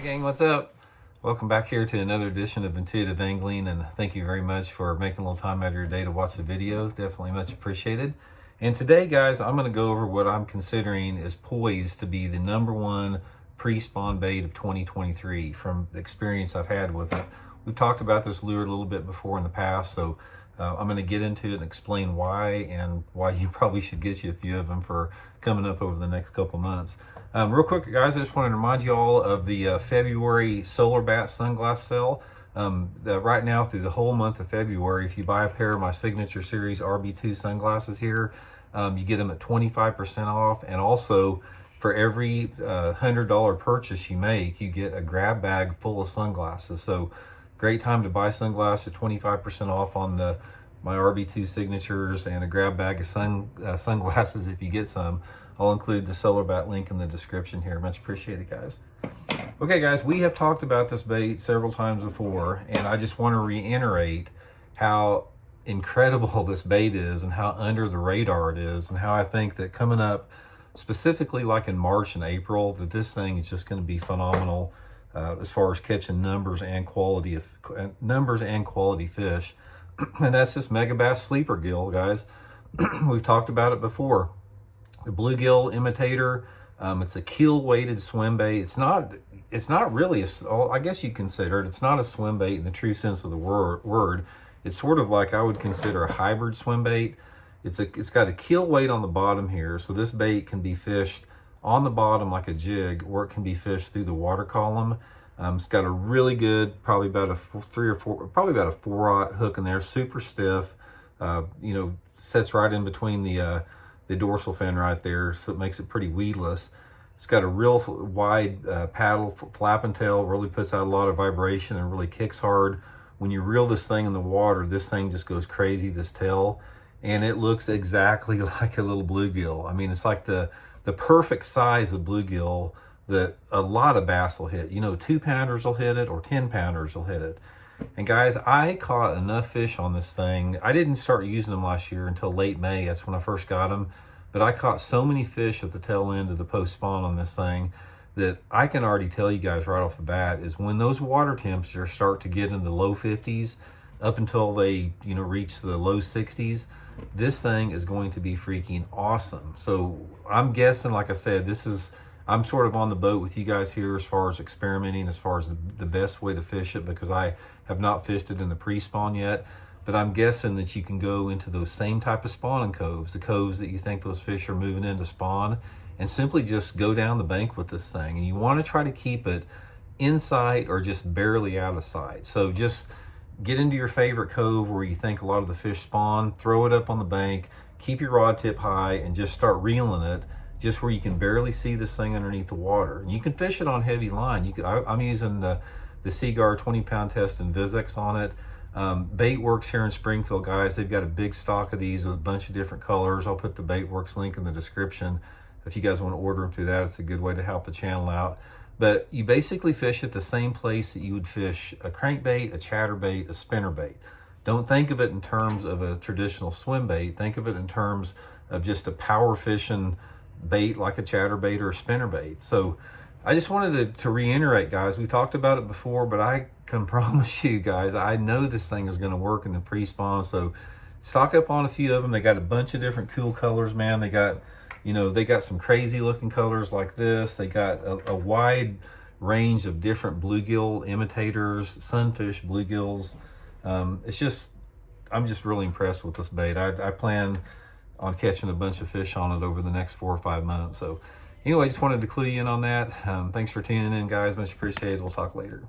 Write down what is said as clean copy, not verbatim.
Hey gang, what's up? Welcome back here to another edition of Intuitive Angling, and thank you very much for making a little time out of your day to watch the video. Definitely much appreciated. And today, guys, I'm going to go over what I'm considering is poised to be the #1 pre-spawn bait of 2023 from the experience I've had with it. We've talked about this lure a little bit before in the past, so I'm going to get into it and explain why and why you probably should get you a few of them for coming up over the next couple months. Real quick, guys, I just want to remind you all of the February Solar Bat sunglass sale. Right now, through the whole month of February, if you buy a pair of my Signature Series RB2 sunglasses here, you get them at 25% off. And also, for every $100 purchase you make, you get a grab bag full of sunglasses. So, great time to buy sunglasses, 25% off on my RB2 signatures, and a grab bag of sunglasses if you get some. I'll include the Solar Bat link in the description here. Much appreciated, guys. Okay, guys, we have talked about this bait several times before, and I just want to reiterate how incredible this bait is and how under the radar it is, and how I think that coming up, specifically like in March and April, that this thing is just going to be phenomenal as far as catching numbers and quality fish. And that's this Megabass Sleeper Gill, guys. We've talked about it before. The bluegill imitator. It's a keel weighted swim bait. It's not really I guess you consider it. It's not a swim bait in the true sense of the word. It's sort of like I would consider a hybrid swim bait. It's got a keel weight on the bottom here, so this bait can be fished on the bottom like a jig, or it can be fished through the water column. It's got a really good, probably about a 4-aught hook in there, super stiff. Sets right in between the dorsal fin right there, so it makes it pretty weedless. It's got a real wide paddle, flap and tail, really puts out a lot of vibration and really kicks hard. When you reel this thing in the water, this thing just goes crazy, this tail, and it looks exactly like a little bluegill. I mean, it's like the perfect size of bluegill that a lot of bass will hit. 2-pounders will hit it, or 10-pounders will hit it. And guys, I caught enough fish on this thing. I didn't start using them last year until late May. That's when I first got them. But I caught so many fish at the tail end of the post-spawn on this thing that I can already tell you guys right off the bat is when those water temperatures start to get in the low 50s up until they, reach the low 60s, this thing is going to be freaking awesome. So I'm guessing, like I said, I'm sort of on the boat with you guys here as far as experimenting, as far as the best way to fish it, because I have not fished it in the pre-spawn yet. But I'm guessing that you can go into those same type of spawning coves, the coves that you think those fish are moving in to spawn, and simply just go down the bank with this thing. And you want to try to keep it in sight or just barely out of sight. So just get into your favorite cove where you think a lot of the fish spawn, throw it up on the bank, keep your rod tip high, and just start reeling it just where you can barely see this thing underneath the water. And you can fish it on heavy line. I'm using the Seaguar 20-pound test and Vizex on it. Baitworks here in Springfield, guys, they've got a big stock of these with a bunch of different colors. I'll put the Baitworks link in the description. If you guys want to order them through that, it's a good way to help the channel out. But you basically fish at the same place that you would fish a crankbait, a chatterbait, a spinnerbait. Don't think of it in terms of a traditional swim bait. Think of it in terms of just a power fishing bait like a chatterbait or a spinnerbait. So I just wanted to reiterate, guys, we talked about it before, but I can promise you guys, I know this thing is going to work in the pre-spawn. So stock up on a few of them. They got a bunch of different cool colors, man. They got some crazy looking colors like this. They got a wide range of different bluegill imitators, sunfish bluegills. I'm just really impressed with this bait. I plan on catching a bunch of fish on it over the next 4 or 5 months. So anyway, just wanted to clue you in on that. Thanks for tuning in, guys. Much appreciated. We'll talk later.